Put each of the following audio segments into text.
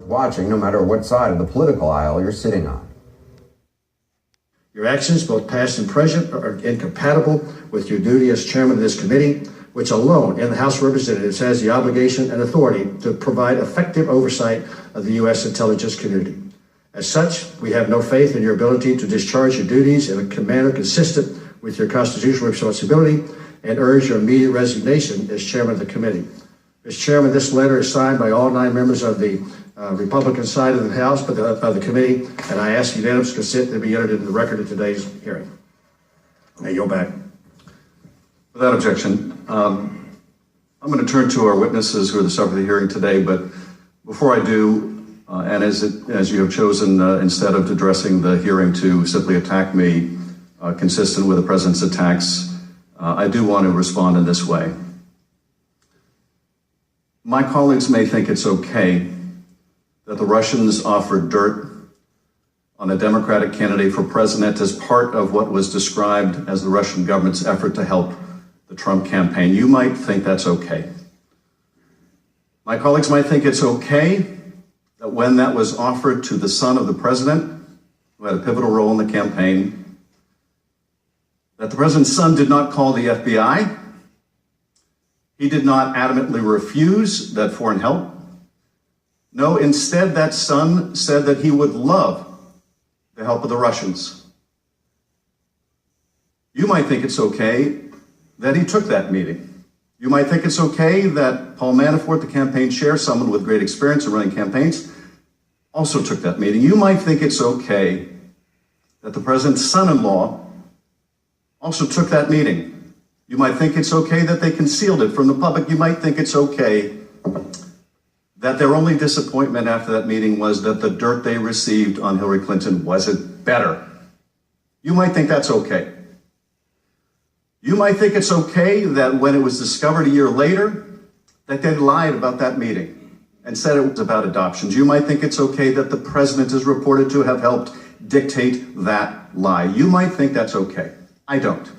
Watching, no matter what side of the political aisle you're sitting on. Your actions, both past and present, are incompatible with your duty as chairman of this committee, which alone in the House of Representatives has the obligation and authority to provide effective oversight of the U.S. intelligence community. As such, we have no faith in your ability to discharge your duties in a manner consistent with your constitutional responsibility and urge your immediate resignation as chairman of the committee. Mr. Chairman, this letter is signed by all 9 members of the Republican side of the House, but of the committee, and I ask unanimous consent to be entered into the record of today's hearing. Now you're back. Without objection, I'm going to turn to our witnesses who are the subject of the hearing today, but before I do, and as you have chosen, instead of addressing the hearing to simply attack me, consistent with the President's attacks, I do want to respond in this way. My colleagues may think it's okay that the Russians offered dirt on a Democratic candidate for president as part of what was described as the Russian government's effort to help the Trump campaign. You might think that's okay. My colleagues might think it's okay that when that was offered to the son of the president, who had a pivotal role in the campaign, that the president's son did not call the FBI. He did not adamantly refuse that foreign help. No, instead, that son said that he would love the help of the Russians. You might think it's okay that he took that meeting. You might think it's okay that Paul Manafort, the campaign chair, someone with great experience in running campaigns, also took that meeting. You might think it's okay that the president's son-in-law also took that meeting. You might think it's okay that they concealed it from the public. You might think it's okay that their only disappointment after that meeting was that the dirt they received on Hillary Clinton wasn't better. You might think that's okay. You might think it's okay that when it was discovered a year later that they lied about that meeting and said it was about adoptions. You might think it's okay that the president is reported to have helped dictate that lie. You might think that's okay. I don't.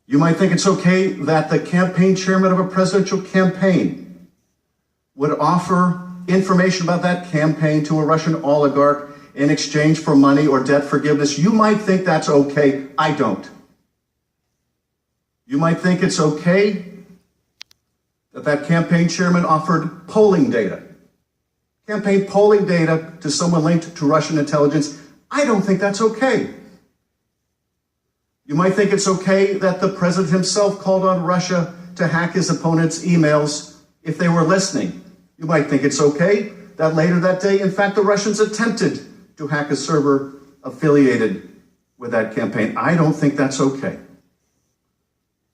You might think it's okay that the campaign chairman of a presidential campaign would offer information about that campaign to a Russian oligarch in exchange for money or debt forgiveness. You might think that's okay. I don't. You might think it's okay that that campaign chairman offered polling data, campaign polling data to someone linked to Russian intelligence. I don't think that's okay. You might think it's okay that the president himself called on Russia to hack his opponent's emails if they were listening. You might think it's okay that later that day, in fact, the Russians attempted to hack a server affiliated with that campaign. I don't think that's okay.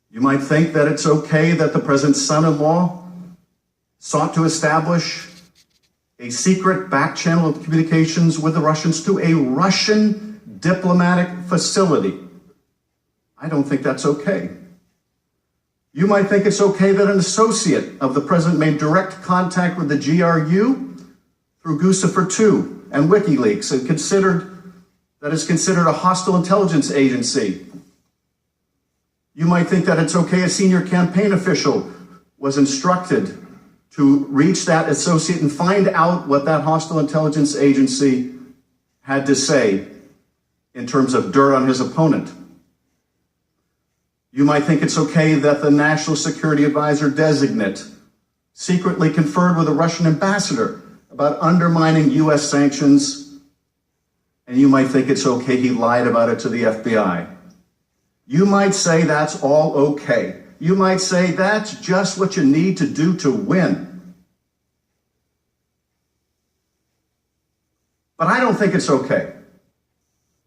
You might think that it's okay that the president's son-in-law sought to establish a secret back channel of communications with the Russians to a Russian diplomatic facility. I don't think that's okay. You might think it's okay that an associate of the president made direct contact with the GRU through Guccifer II and WikiLeaks and is considered a hostile intelligence agency. You might think that it's okay a senior campaign official was instructed to reach that associate and find out what that hostile intelligence agency had to say in terms of dirt on his opponent. You might think it's okay that the National Security Advisor designate secretly conferred with a Russian ambassador about undermining U.S. sanctions, and you might think it's okay he lied about it to the FBI. You might say that's all okay. You might say that's just what you need to do to win. But I don't think it's okay.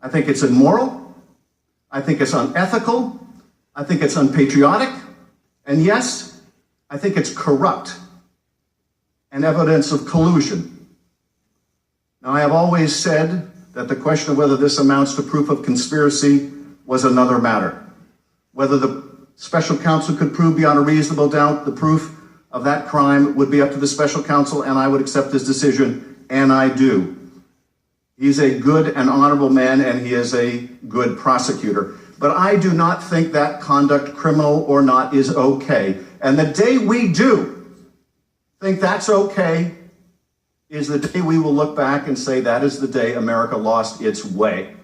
I think it's immoral. I think it's unethical. I think it's unpatriotic. And yes, I think it's corrupt and evidence of collusion. Now, I have always said that the question of whether this amounts to proof of conspiracy was another matter. Whether the special counsel could prove beyond a reasonable doubt the proof of that crime would be up to the special counsel, and I would accept his decision, and I do. He's a good and honorable man, and he is a good prosecutor. But I do not think that conduct, criminal or not, is okay. And the day we do think that's okay, is the day we will look back and say that is the day America lost its way.